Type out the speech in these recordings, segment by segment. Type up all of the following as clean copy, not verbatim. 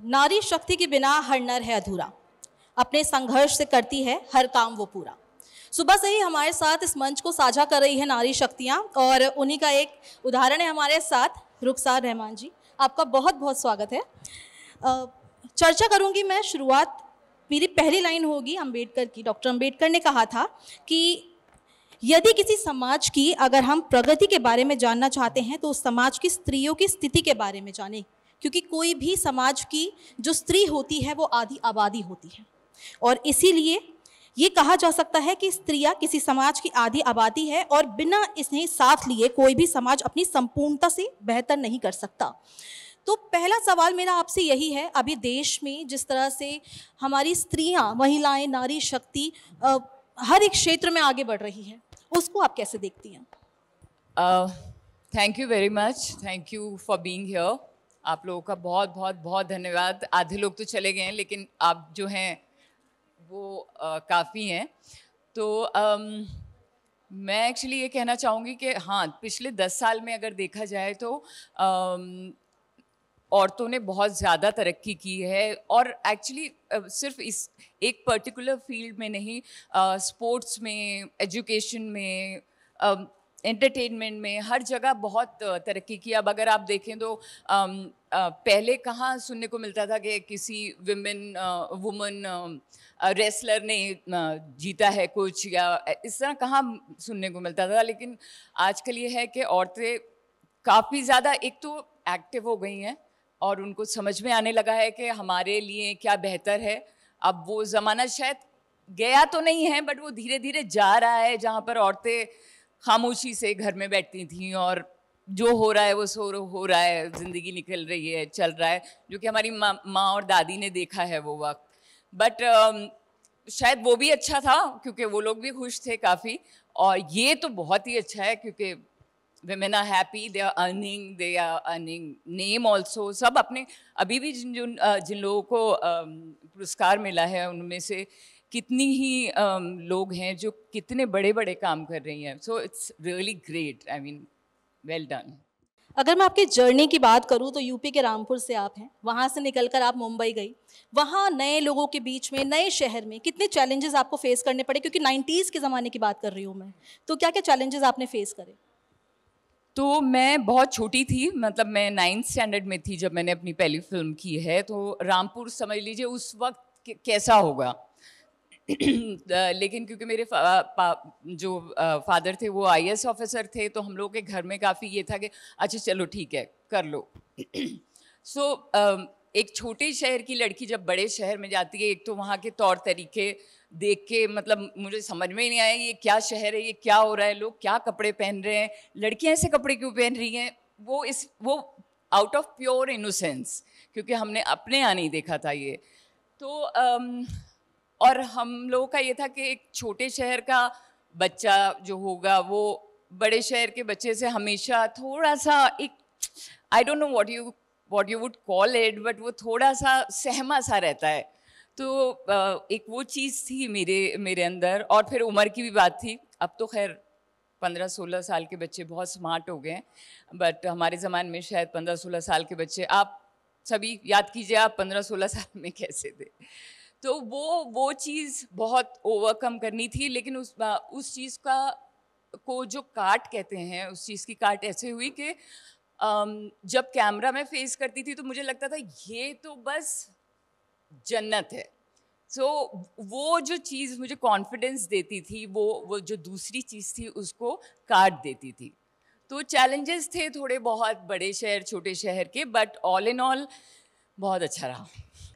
नारी शक्ति के बिना हर नर है अधूरा, अपने संघर्ष से करती है हर काम वो पूरा। सुबह से ही हमारे साथ इस मंच को साझा कर रही है नारी शक्तियाँ, और उन्हीं का एक उदाहरण है हमारे साथ रुखसार रहमान जी। आपका बहुत बहुत स्वागत है। चर्चा करूँगी मैं, शुरुआत मेरी पहली लाइन होगी अंबेडकर की। डॉक्टर अंबेडकर ने कहा था कि यदि किसी समाज की अगर हम प्रगति के बारे में जानना चाहते हैं तो उस समाज की स्त्रियों की स्थिति के बारे में जानें, क्योंकि कोई भी समाज की जो स्त्री होती है वो आधी आबादी होती है, और इसीलिए ये कहा जा सकता है कि स्त्रियां किसी समाज की आधी आबादी है, और बिना इन्हें साथ लिए कोई भी समाज अपनी संपूर्णता से बेहतर नहीं कर सकता। तो पहला सवाल मेरा आपसे यही है, अभी देश में जिस तरह से हमारी स्त्रियां, महिलाएं, नारी शक्ति हर एक क्षेत्र में आगे बढ़ रही है, उसको आप कैसे देखती हैं? Thank you very much, thank you for being here. आप लोगों का बहुत बहुत बहुत धन्यवाद। आधे लोग तो चले गए हैं, लेकिन आप जो हैं वो काफ़ी हैं। तो मैं एक्चुअली ये कहना चाहूँगी कि हाँ, पिछले 10 साल में अगर देखा जाए तो औरतों ने बहुत ज़्यादा तरक्की की है, और एक्चुअली सिर्फ इस एक पर्टिकुलर फील्ड में नहीं, स्पोर्ट्स में, एजुकेशन में, एंटरटेनमेंट में, हर जगह बहुत तरक्की की। अब अगर आप देखें तो पहले कहाँ सुनने को मिलता था कि किसी वुमन रेसलर ने जीता है कुछ, या इस तरह कहाँ सुनने को मिलता था। लेकिन आजकल ये है कि औरतें काफ़ी ज़्यादा एक तो एक्टिव हो गई हैं, और उनको समझ में आने लगा है कि हमारे लिए क्या बेहतर है। अब वो ज़माना शायद गया तो नहीं है, बट वो धीरे धीरे जा रहा है, जहाँ पर औरतें खामोशी से घर में बैठती थी और जो हो रहा है वो हो रहा है, ज़िंदगी निकल रही है, चल रहा है, जो कि हमारी माँ और दादी ने देखा है वो वक्त। बट शायद वो भी अच्छा था, क्योंकि वो लोग भी खुश थे काफ़ी, और ये तो बहुत ही अच्छा है क्योंकि women are happy, they are earning name also। सब अपने अभी भी जिन लोगों को पुरस्कार मिला है उनमें से कितनी ही लोग हैं जो कितने बड़े बड़े काम कर रही हैं। So it's really great, I mean well done. अगर मैं आपकी जर्नी की बात करूं तो यूपी के रामपुर से आप हैं, वहां से निकलकर आप मुंबई गई, वहां नए लोगों के बीच में, नए शहर में कितने चैलेंजेस आपको फेस करने पड़े? क्योंकि 90s के ज़माने की बात कर रही हूँ मैं, तो क्या क्या चैलेंजेस आपने फेस करे? तो मैं बहुत छोटी थी, मतलब मैं 9th स्टैंडर्ड में थी जब मैंने अपनी पहली फिल्म की है। तो रामपुर समझ लीजिए उस वक्त कैसा होगा। लेकिन क्योंकि मेरे जो फादर थे वो IAS ऑफिसर थे, तो हम लोग के घर में काफ़ी ये था कि अच्छा चलो ठीक है कर लो। सो एक छोटे शहर की लड़की जब बड़े शहर में जाती है, एक तो वहाँ के तौर तरीके देख के मतलब मुझे समझ में ही नहीं आया ये क्या शहर है, ये क्या हो रहा है, लोग क्या कपड़े पहन रहे हैं, लड़कियाँ ऐसे कपड़े क्यों पहन रही हैं। वो आउट ऑफ प्योर इनोसेंस, क्योंकि हमने अपने यहाँ नहीं देखा था ये। तो और हम लोगों का ये था कि एक छोटे शहर का बच्चा जो होगा वो बड़े शहर के बच्चे से हमेशा थोड़ा सा एक I don't know what you would call it, but वो थोड़ा सा सहमा सा रहता है। तो एक वो चीज़ थी मेरे अंदर। और फिर उम्र की भी बात थी। अब तो खैर 15-16 साल के बच्चे बहुत स्मार्ट हो गए हैं, बट हमारे ज़माने में शायद 15-16 साल के बच्चे, आप सभी याद कीजिए आप 15-16 साल में कैसे थे। तो वो चीज़ बहुत ओवरकम करनी थी। लेकिन उस चीज़ को जो काट कहते हैं, उस चीज़ की काट ऐसे हुई कि जब कैमरा में फेस करती थी तो मुझे लगता था ये तो बस जन्नत है। सो वो जो चीज़ मुझे कॉन्फिडेंस देती थी, वो जो दूसरी चीज़ थी उसको काट देती थी। तो चैलेंजेस थे थोड़े बहुत बड़े शहर छोटे शहर के, बट ऑल इन ऑल बहुत अच्छा रहा।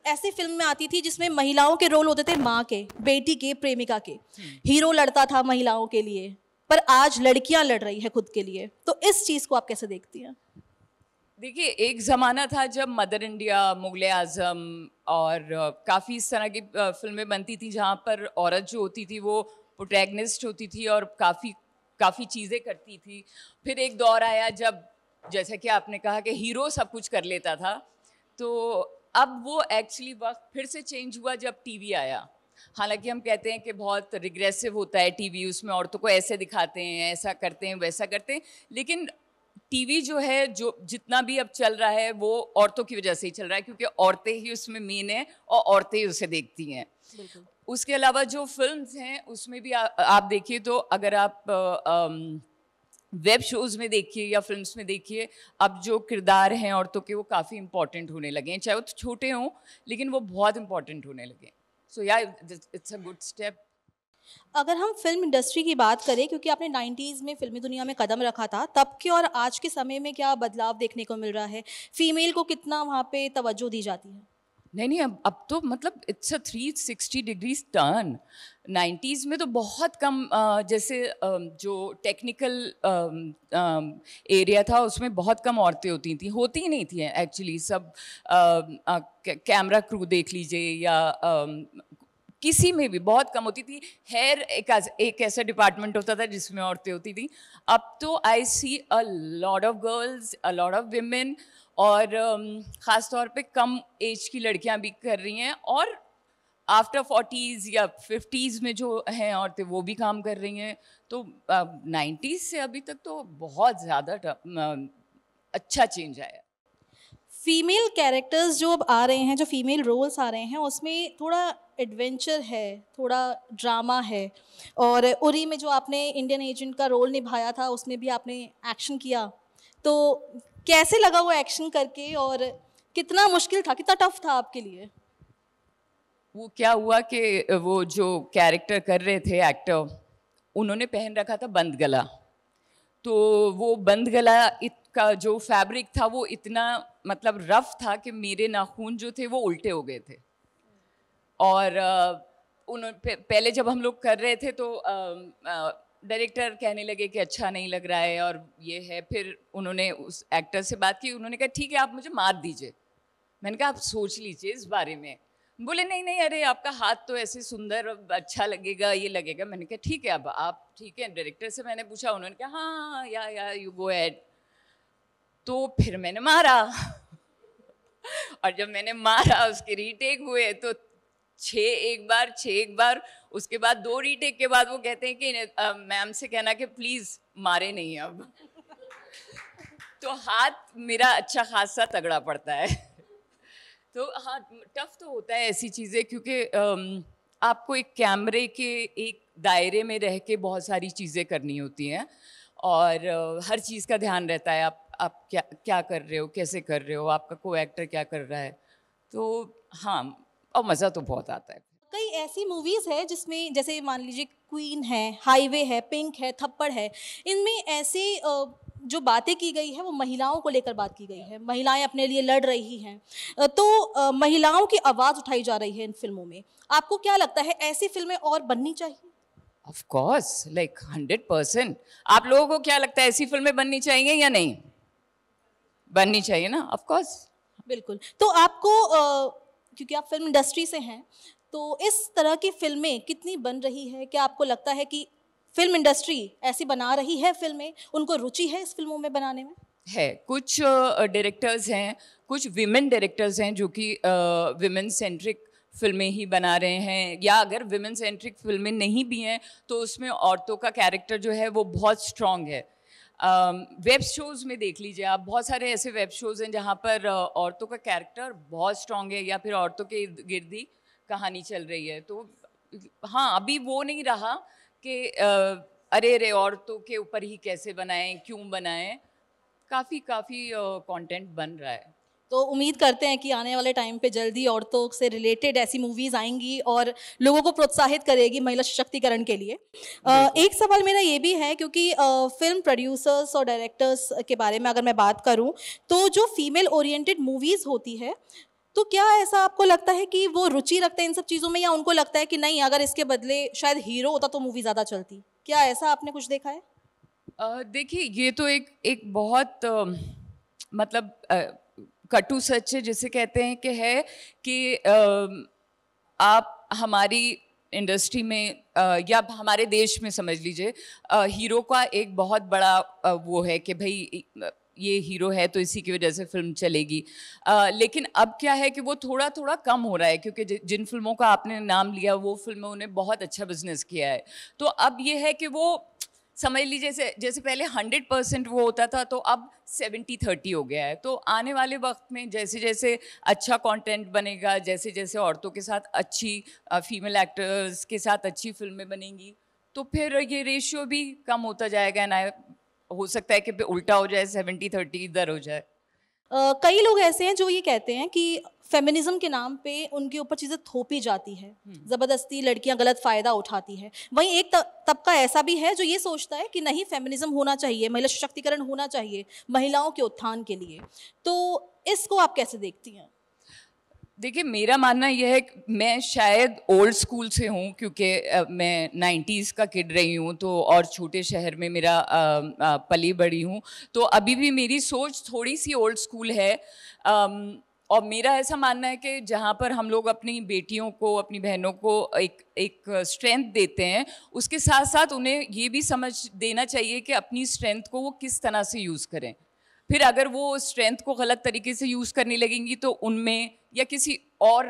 ऐसी फिल्म में आती थी जिसमें महिलाओं के रोल होते थे माँ के, बेटी के, प्रेमिका के, हीरो लड़ता था महिलाओं के लिए, पर आज लड़कियां लड़ रही है खुद के लिए। तो इस चीज़ को आप कैसे देखती हैं? देखिए, एक ज़माना था जब मदर इंडिया, मुगले आज़म और काफ़ी इस तरह की फिल्में बनती थी जहाँ पर औरत जो होती थी वो प्रोटैगनिस्ट होती थी और काफ़ी चीज़ें करती थी। फिर एक दौर आया जब, जैसा कि आपने कहा कि हीरो सब कुछ कर लेता था, तो अब वो एक्चुअली वक्त फिर से चेंज हुआ जब टीवी आया। हालांकि हम कहते हैं कि बहुत रिग्रेसिव होता है टीवी, उसमें औरतों को ऐसे दिखाते हैं, ऐसा करते हैं, वैसा करते हैं, लेकिन टीवी जो है, जो जितना भी अब चल रहा है वो औरतों की वजह से ही चल रहा है, क्योंकि औरतें ही उसमें मेन है और औरतें ही उसे देखती हैं। उसके अलावा जो फिल्म्स हैं उसमें भी आप देखिए तो अगर आप वेब शोज़ में देखिए या फिल्म्स में देखिए, अब जो किरदार हैं औरतों के वो काफ़ी इंपॉर्टेंट होने लगे हैं, चाहे वो छोटे हों लेकिन वो बहुत इंपॉर्टेंट होने लगे हैं। सो या इट्स अ गुड स्टेप। अगर हम फिल्म इंडस्ट्री की बात करें, क्योंकि आपने 90s में फिल्मी दुनिया में कदम रखा था, तब के और आज के समय में क्या बदलाव देखने को मिल रहा है? फीमेल को कितना वहाँ पे तवज्जो दी जाती है? नहीं, अब तो मतलब it's a 360 degrees turn. 90s में तो बहुत कम जैसे जो टेक्निकल एरिया था उसमें बहुत कम औरतें होती ही नहीं थी एक्चुअली। सब कैमरा क्रू देख लीजिए या किसी में भी बहुत कम होती थी। हेयर एक ऐसा डिपार्टमेंट होता था जिसमें औरतें होती थी। अब तो I see a lot of girls, a lot of women, और ख़ास तौर पे कम एज की लड़कियां भी कर रही हैं, और आफ्टर 40s या 50s में जो हैं औरतें वो भी काम कर रही हैं। तो 90s से अभी तक तो बहुत ज़्यादा अच्छा चेंज आया। फीमेल कैरेक्टर्स जो अब आ रहे हैं, जो फीमेल रोल्स आ रहे हैं, उसमें थोड़ा एडवेंचर है, थोड़ा ड्रामा है। और उरी में जो आपने इंडियन एजेंट का रोल निभाया था उसमें भी आपने एक्शन किया, तो कैसे लगा वो एक्शन करके और कितना मुश्किल था, कितना टफ था आपके लिए? वो क्या हुआ कि वो जो कैरेक्टर कर रहे थे एक्टर, उन्होंने पहन रखा था बंद गला। तो वो बंद गला का जो फैब्रिक था वो इतना मतलब रफ था कि मेरे नाखून जो थे वो उल्टे हो गए थे। और पहले जब हम लोग कर रहे थे तो डायरेक्टर कहने लगे कि अच्छा नहीं लग रहा है और ये है। फिर उन्होंने उस एक्टर से बात की, उन्होंने कहा ठीक है आप मुझे मार दीजिए। मैंने कहा आप सोच लीजिए इस बारे में। बोले नहीं नहीं, अरे आपका हाथ तो ऐसे सुंदर, अच्छा लगेगा, ये लगेगा। मैंने कहा ठीक है, अब आप ठीक है। डायरेक्टर से मैंने पूछा, उन्होंने कहा हाँ या यू गो एड। तो फिर मैंने मारा और जब मैंने मारा उसके रीटेक हुए तो 6 एक बार, उसके बाद 2 रीटेक के बाद वो कहते हैं कि मैम से कहना कि प्लीज मारे नहीं अब। तो हाथ मेरा अच्छा खासा तगड़ा पड़ता है। तो हाँ, टफ तो होता है ऐसी चीज़ें, क्योंकि आपको एक कैमरे के एक दायरे में रह के बहुत सारी चीज़ें करनी होती हैं, और हर चीज़ का ध्यान रहता है। आप क्या कर रहे हो, कैसे कर रहे हो, आपका को एक्टर क्या कर रहा है। तो हाँ, और मज़ा तो बहुत आता है। कई ऐसी मूवीज़ है जिसमें, जैसे मान लीजिए क्वीन है, हाईवे है, पिंक है, थप्पड़ है, इनमें ऐसे जो बातें की गई है वो महिलाओं को लेकर बात की गई है। महिलाएं अपने लिए लड़ रही हैं, तो महिलाओं की आवाज़ उठाई जा रही है इन फिल्मों में। आपको क्या लगता है, ऐसी फिल्में और बननी चाहिए? Of course, like 100%। आप लोगों को क्या लगता है, ऐसी फिल्में बननी चाहिए या नहीं? बननी चाहिए ना, ऑफ कोर्स। बिल्कुल। तो आपको क्योंकि आप फिल्म इंडस्ट्री से हैं, तो इस तरह की फिल्में कितनी बन रही है? क्या आपको लगता है कि फिल्म इंडस्ट्री ऐसी बना रही है फिल्में, उनको रुचि है इस फिल्मों में बनाने में? है, कुछ डायरेक्टर्स हैं, कुछ विमेन डायरेक्टर्स हैं जो कि विमेन सेंट्रिक फिल्में ही बना रहे हैं, या अगर विमेन सेंट्रिक फिल्में नहीं भी हैं तो उसमें औरतों का कैरेक्टर जो है वो बहुत स्ट्रॉन्ग है। वेब शोज़ में देख लीजिए आप, बहुत सारे ऐसे वेब शोज़ हैं जहाँ पर औरतों का कैरेक्टर बहुत स्ट्रॉन्ग है, या फिर औरतों के इर्द गिर्द ही कहानी चल रही है। तो हाँ, अभी वो नहीं रहा कि अरे औरतों के ऊपर ही कैसे बनाएं, क्यों बनाएं। काफ़ी कंटेंट बन रहा है। तो उम्मीद करते हैं कि आने वाले टाइम पे जल्दी औरतों से रिलेटेड ऐसी मूवीज़ आएंगी और लोगों को प्रोत्साहित करेगी महिला सशक्तिकरण के लिए। एक सवाल मेरा ये भी है, क्योंकि फिल्म प्रोड्यूसर्स और डायरेक्टर्स के बारे में अगर मैं बात करूं, तो जो फीमेल ओरिएंटेड मूवीज़ होती है, तो क्या ऐसा आपको लगता है कि वो रुचि रखते हैं इन सब चीज़ों में, या उनको लगता है कि नहीं, अगर इसके बदले शायद हीरो होता तो मूवी ज़्यादा चलती? क्या ऐसा आपने कुछ देखा है? देखिए, ये तो एक बहुत मतलब कटु सच है, जिसे कहते हैं कि है कि आप हमारी इंडस्ट्री में या हमारे देश में समझ लीजिए, हीरो का एक बहुत बड़ा वो है कि भाई ये हीरो है तो इसी की वजह से फिल्म चलेगी। लेकिन अब क्या है कि वो थोड़ा थोड़ा कम हो रहा है, क्योंकि जिन फिल्मों का आपने नाम लिया वो फिल्मों ने बहुत अच्छा बिजनेस किया है। तो अब ये है कि वो समझ लीजिए जैसे पहले 100% वो होता था, तो अब 70-30 हो गया है। तो आने वाले वक्त में जैसे जैसे अच्छा कंटेंट बनेगा, जैसे जैसे औरतों के साथ अच्छी फीमेल एक्टर्स के साथ अच्छी फिल्में बनेंगी, तो फिर ये रेशियो भी कम होता जाएगा ना। हो सकता है कि उल्टा हो जाए, 70-30 इधर हो जाए। कई लोग ऐसे हैं जो ये कहते हैं कि फेमिनिज्म के नाम पे उनके ऊपर चीज़ें थोपी जाती है, ज़बरदस्ती लड़कियां गलत फ़ायदा उठाती है। वहीं एक तबका ऐसा भी है जो ये सोचता है कि नहीं, फेमिनिज्म होना चाहिए, महिला सशक्तिकरण होना चाहिए महिलाओं के उत्थान के लिए। तो इसको आप कैसे देखती हैं? देखिए, मेरा मानना यह है कि मैं शायद ओल्ड स्कूल से हूँ, क्योंकि मैं 90s का किड रही हूँ, तो और छोटे शहर में मेरा पली बड़ी हूँ, तो अभी भी मेरी सोच थोड़ी सी ओल्ड स्कूल है। और मेरा ऐसा मानना है कि जहाँ पर हम लोग अपनी बेटियों को, अपनी बहनों को एक स्ट्रेंथ देते हैं, उसके साथ साथ उन्हें ये भी समझ देना चाहिए कि अपनी स्ट्रेंथ को वो किस तरह से यूज़ करें। फिर अगर वो स्ट्रेंथ को गलत तरीके से यूज़ करने लगेंगी तो उनमें या किसी और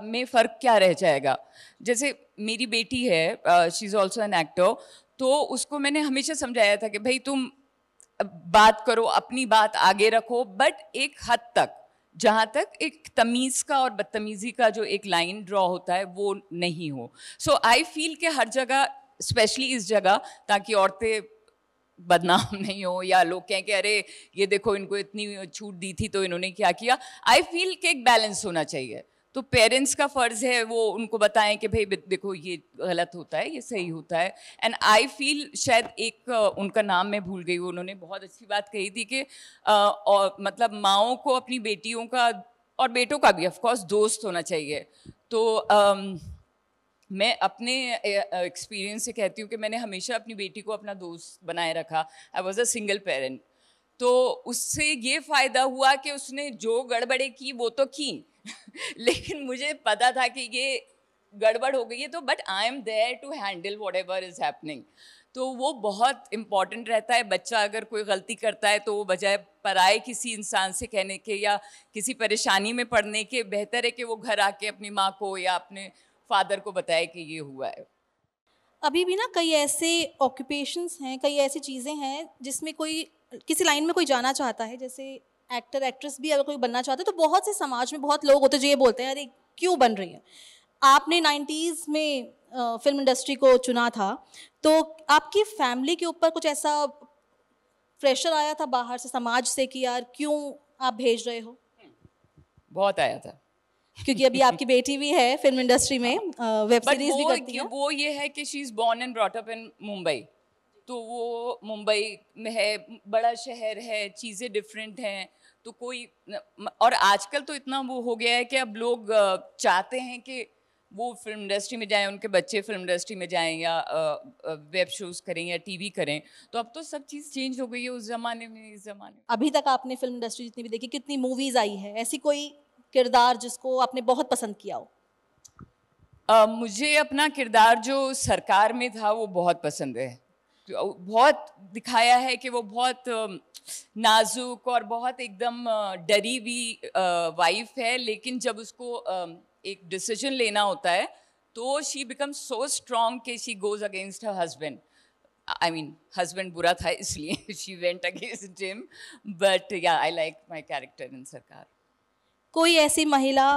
में फ़र्क क्या रह जाएगा। जैसे मेरी बेटी है, she is also an actor, तो उसको मैंने हमेशा समझाया था कि भाई तुम बात करो, अपनी बात आगे रखो, बट एक हद तक, जहाँ तक एक तमीज़ का और बदतमीज़ी का जो एक लाइन ड्रॉ होता है वो नहीं हो। सो आई फील कि हर जगह, स्पेशली इस जगह, ताकि औरतें बदनाम नहीं हो या लोग कहें कि अरे ये देखो इनको इतनी छूट दी थी तो इन्होंने क्या किया। आई फील कि एक बैलेंस होना चाहिए। तो पेरेंट्स का फ़र्ज़ है वो उनको बताएं कि भाई देखो ये गलत होता है, ये सही होता है। एंड आई फील शायद एक उनका नाम मैं भूल गई, उन्होंने बहुत अच्छी बात कही थी कि और मतलब माँओं को अपनी बेटियों का और बेटों का भी ऑफ कोर्स दोस्त होना चाहिए। तो मैं अपने एक्सपीरियंस से कहती हूँ कि मैंने हमेशा अपनी बेटी को अपना दोस्त बनाए रखा। I was a single parent, तो उससे ये फ़ायदा हुआ कि उसने जो गड़बड़े की वो तो की लेकिन मुझे पता था कि ये गड़बड़ हो गई है, तो but I am there to handle whatever is happening. तो वो बहुत इम्पॉर्टेंट रहता है। बच्चा अगर कोई गलती करता है तो वो बजाय पराए किसी इंसान से कहने के या किसी परेशानी में पड़ने के, बेहतर है कि वो घर आके अपनी माँ को या अपने फादर को बताए कि ये हुआ है। अभी भी ना कई ऐसे ऑक्यूपेशंस हैं, कई ऐसी चीज़ें हैं जिसमें कोई किसी लाइन में कोई जाना चाहता है, जैसे एक्टर एक्ट्रेस भी अगर कोई बनना चाहता है, तो बहुत से समाज में बहुत लोग होते हैं जो ये बोलते हैं अरे क्यों बन रही है। आपने 90s में फिल्म इंडस्ट्री को चुना था, तो आपकी फैमिली के ऊपर कुछ ऐसा प्रेशर आया था बाहर से, समाज से, कि यार क्यों आप भेज रहे हो? बहुत आया था। क्योंकि अभी आपकी बेटी भी है फिल्म इंडस्ट्री में, वेब बट सीरीज भी करती है। वो ये है कि she is born and brought up in Mumbai, तो वो मुंबई में है, बड़ा शहर है, चीज़ें डिफरेंट हैं, तो कोई और आजकल तो इतना वो हो गया है कि अब लोग चाहते हैं कि वो फिल्म इंडस्ट्री में जाएं, उनके बच्चे फिल्म इंडस्ट्री में जाएं या वेब शोज़ करें या टीवी करें। तो अब तो सब चीज़ चेंज हो गई है उस ज़माने में, इस ज़माने में। अभी तक आपने फिल्म इंडस्ट्री जितनी भी देखी, कितनी मूवीज आई है, ऐसी कोई किरदार जिसको आपने बहुत पसंद किया हो? मुझे अपना किरदार जो सरकार में था वो बहुत पसंद है। बहुत दिखाया है कि वो बहुत नाजुक और बहुत एकदम डरी हुई वाइफ है, लेकिन जब उसको एक डिसीजन लेना होता है तो शी बिकम सो स्ट्रॉन्ग कि she goes against her husband. I mean husband बुरा था इसलिए she went against him, but या I like my character in सरकार। कोई ऐसी महिला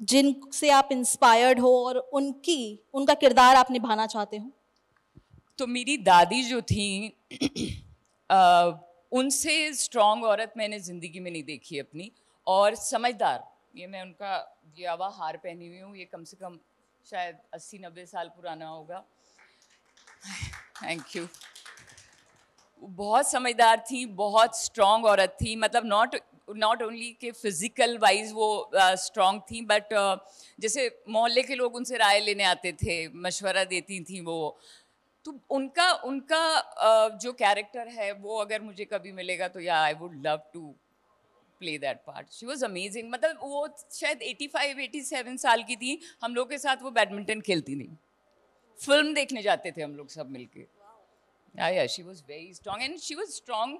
जिनसे आप इंस्पायर्ड हो और उनका किरदार आप निभाना चाहते हो? तो मेरी दादी जो थी उनसे स्ट्रॉन्ग औरत मैंने ज़िंदगी में नहीं देखी अपनी, और समझदार। ये मैं उनका दियावा हार पहनी हुई हूँ, ये कम से कम शायद 80-90 साल पुराना होगा। Thank you. बहुत समझदार थी, बहुत स्ट्रॉन्ग औरत थी, मतलब नॉट ओनली कि फिजिकल वाइज वो स्ट्रॉन्ग थी, बट जैसे मोहल्ले के लोग उनसे राय लेने आते थे, मशवरा देती थी वो। तो उनका जो कैरेक्टर है वो अगर मुझे कभी मिलेगा तो या I would love to play that part. She was amazing. मतलब वो शायद 85-87 साल की थी, हम लोग के साथ वो बैडमिंटन खेलती नहीं, फिल्म देखने जाते थे हम लोग सब मिलके। Yeah, she was very strong and she was strong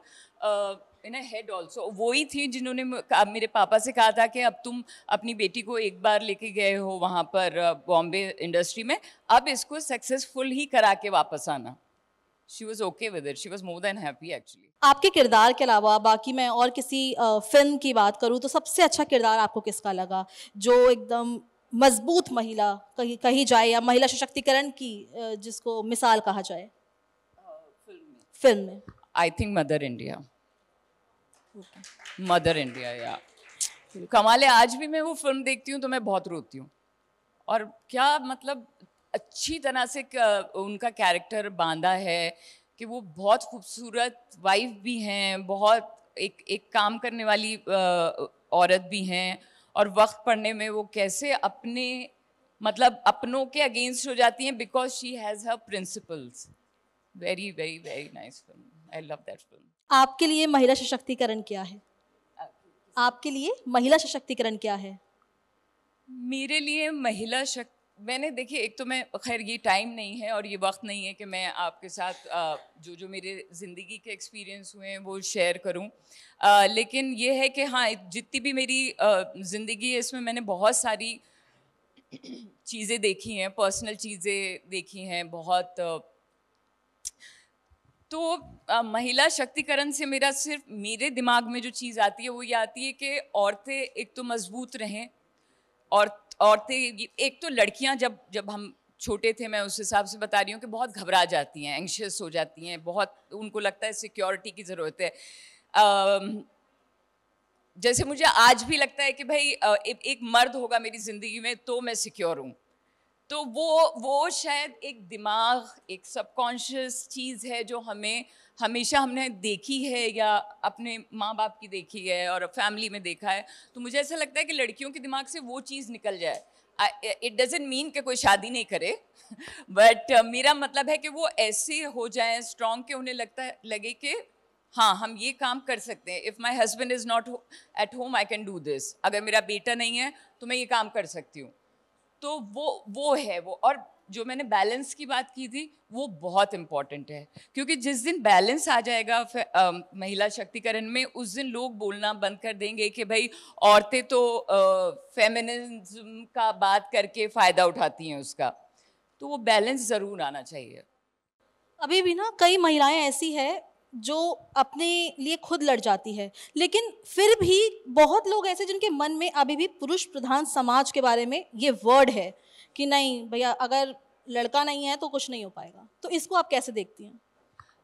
in her head also. वो ही थी जिन्होंने मेरे पापा से कहा था कि अब तुम अपनी बेटी को एक बार लेके गए हो वहाँ पर बॉम्बे इंडस्ट्री में, अब इसको सक्सेसफुल ही करा के वापस आना। she was okay with it. She was more than happy actually. आपके किरदार के अलावा बाकी मैं और किसी फिल्म की बात करूँ तो सबसे अच्छा किरदार आपको किसका लगा, जो एकदम मजबूत महिला कही जाए या महिला सशक्तिकरण की जिसको मिसाल कहा जाए फिल्म में? I think Mother India. Mother India, या कमाल है। आज भी मैं वो फिल्म देखती हूँ तो मैं बहुत रोती हूँ। और क्या मतलब अच्छी तरह से उनका कैरेक्टर बांधा है कि वो बहुत खूबसूरत वाइफ भी हैं, बहुत एक काम करने वाली औरत भी हैं, और वक्त पड़ने में वो कैसे अपने मतलब अपनों के अगेंस्ट हो जाती हैं because she has her principles. Very very very nice film, I love that film. आपके लिए महिला सशक्तिकरण क्या है? आपके लिए महिला सशक्तिकरण क्या है? मेरे लिए महिला मैंने देखिए, एक तो मैं खैर ये टाइम नहीं है और ये वक्त नहीं है कि मैं आपके साथ जो मेरे ज़िंदगी के एक्सपीरियंस हुए हैं वो शेयर करूं, लेकिन ये है कि हाँ, जितनी भी मेरी ज़िंदगी है इसमें मैंने बहुत सारी चीज़ें देखी हैं, पर्सनल चीज़ें देखी हैं बहुत। तो महिला शक्तिकरण से मेरा सिर्फ मेरे दिमाग में जो चीज़ आती है वो ये आती है कि औरतें एक तो मजबूत रहें, और औरतें एक तो लड़कियां जब हम छोटे थे, मैं उस हिसाब से बता रही हूँ कि बहुत घबरा जाती हैं, एंग्शियस हो जाती हैं, बहुत उनको लगता है सिक्योरिटी की ज़रूरत है। जैसे मुझे आज भी लगता है कि भाई एक मर्द होगा मेरी ज़िंदगी में तो मैं सिक्योर हूँ। तो वो शायद एक दिमाग, एक सबकॉन्शियस चीज़ है जो हमें हमेशा हमने देखी है या अपने माँ बाप की देखी है और फैमिली में देखा है। तो मुझे ऐसा लगता है कि लड़कियों के दिमाग से वो चीज़ निकल जाए। इट डजंट मीन कि कोई शादी नहीं करे बट मेरा मतलब है कि वो ऐसे हो जाए स्ट्रॉन्ग कि उन्हें लगे कि हाँ, हम ये काम कर सकते हैं। If my husband is not at home I can do this. अगर मेरा बेटा नहीं है तो मैं ये काम कर सकती हूँ। तो वो है वो। और जो मैंने बैलेंस की बात की थी वो बहुत इम्पॉर्टेंट है, क्योंकि जिस दिन बैलेंस आ जाएगा महिला शक्तिकरण में, उस दिन लोग बोलना बंद कर देंगे कि भाई औरतें तो फेमिनिज्म का बात करके फ़ायदा उठाती हैं उसका। तो वो बैलेंस ज़रूर आना चाहिए। अभी भी ना कई महिलाएं ऐसी है जो अपने लिए खुद लड़ जाती है, लेकिन फिर भी बहुत लोग ऐसे जिनके मन में अभी भी पुरुष प्रधान समाज के बारे में ये वर्ड है कि नहीं भैया, अगर लड़का नहीं है तो कुछ नहीं हो पाएगा। तो इसको आप कैसे देखती हैं?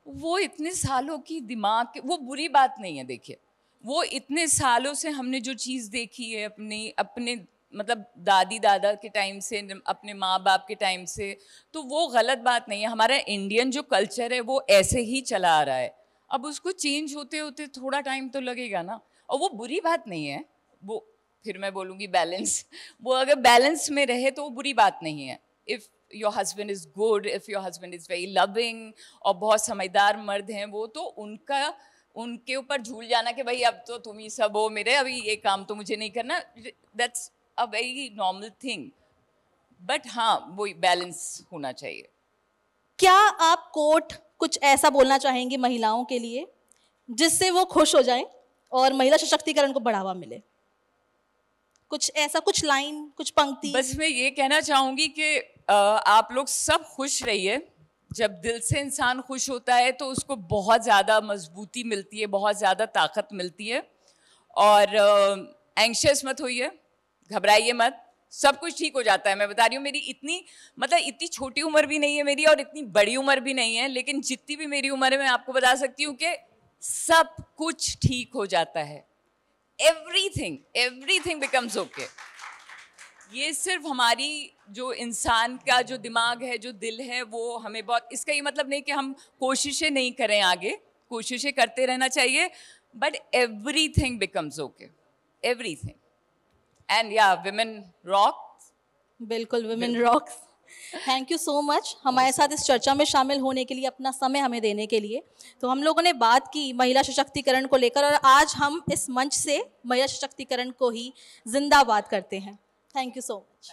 वो इतने सालों की दिमाग, वो बुरी बात नहीं है। देखिए, वो इतने सालों से हमने जो चीज़ देखी है अपने मतलब दादी दादा के टाइम से, अपने माँ बाप के टाइम से, तो वो गलत बात नहीं है। हमारा इंडियन जो कल्चर है वो ऐसे ही चला आ रहा है। अब उसको चेंज होते होते थोड़ा टाइम तो लगेगा ना, और वो बुरी बात नहीं है। वो फिर मैं बोलूँगी बैलेंस, वो अगर बैलेंस में रहे तो वो बुरी बात नहीं है। If your husband is good, if your husband is very loving और बहुत समझदार मर्द हैं वो, तो उनके ऊपर झूल जाना कि भाई अब तो तुम ही सब हो मेरे, अभी ये काम तो मुझे नहीं करना, that's a very normal thing. But हाँ, वो बैलेंस होना चाहिए। क्या आप कोट कुछ ऐसा बोलना चाहेंगे महिलाओं के लिए जिससे वो खुश हो जाएं और महिला सशक्तिकरण को बढ़ावा मिले? कुछ ऐसा, कुछ लाइन, कुछ पंक्ति? बस मैं ये कहना चाहूँगी कि आप लोग सब खुश रहिए। जब दिल से इंसान खुश होता है तो उसको बहुत ज़्यादा मजबूती मिलती है, बहुत ज़्यादा ताकत मिलती है। और एंग्शियस मत होइए, घबराइए मत, सब कुछ ठीक हो जाता है। मैं बता रही हूँ, मेरी इतनी छोटी उम्र भी नहीं है मेरी और इतनी बड़ी उम्र भी नहीं है, लेकिन जितनी भी मेरी उम्र है मैं आपको बता सकती हूँ कि सब कुछ ठीक हो जाता है। Everything becomes okay. ये सिर्फ हमारी जो इंसान का जो दिमाग है, जो दिल है, वो हमें बहुत, इसका ये मतलब नहीं कि हम कोशिशें नहीं करें, आगे कोशिशें करते रहना चाहिए, but everything becomes okay, everything. And या, विमेन रॉक। बिल्कुल, women rocks. Thank you so much हमारे साथ इस चर्चा में शामिल होने के लिए, अपना समय हमें देने के लिए। तो हम लोगों ने बात की महिला सशक्तिकरण को लेकर, और आज हम इस मंच से महिला सशक्तिकरण को ही जिंदाबाद करते हैं। Thank you so much.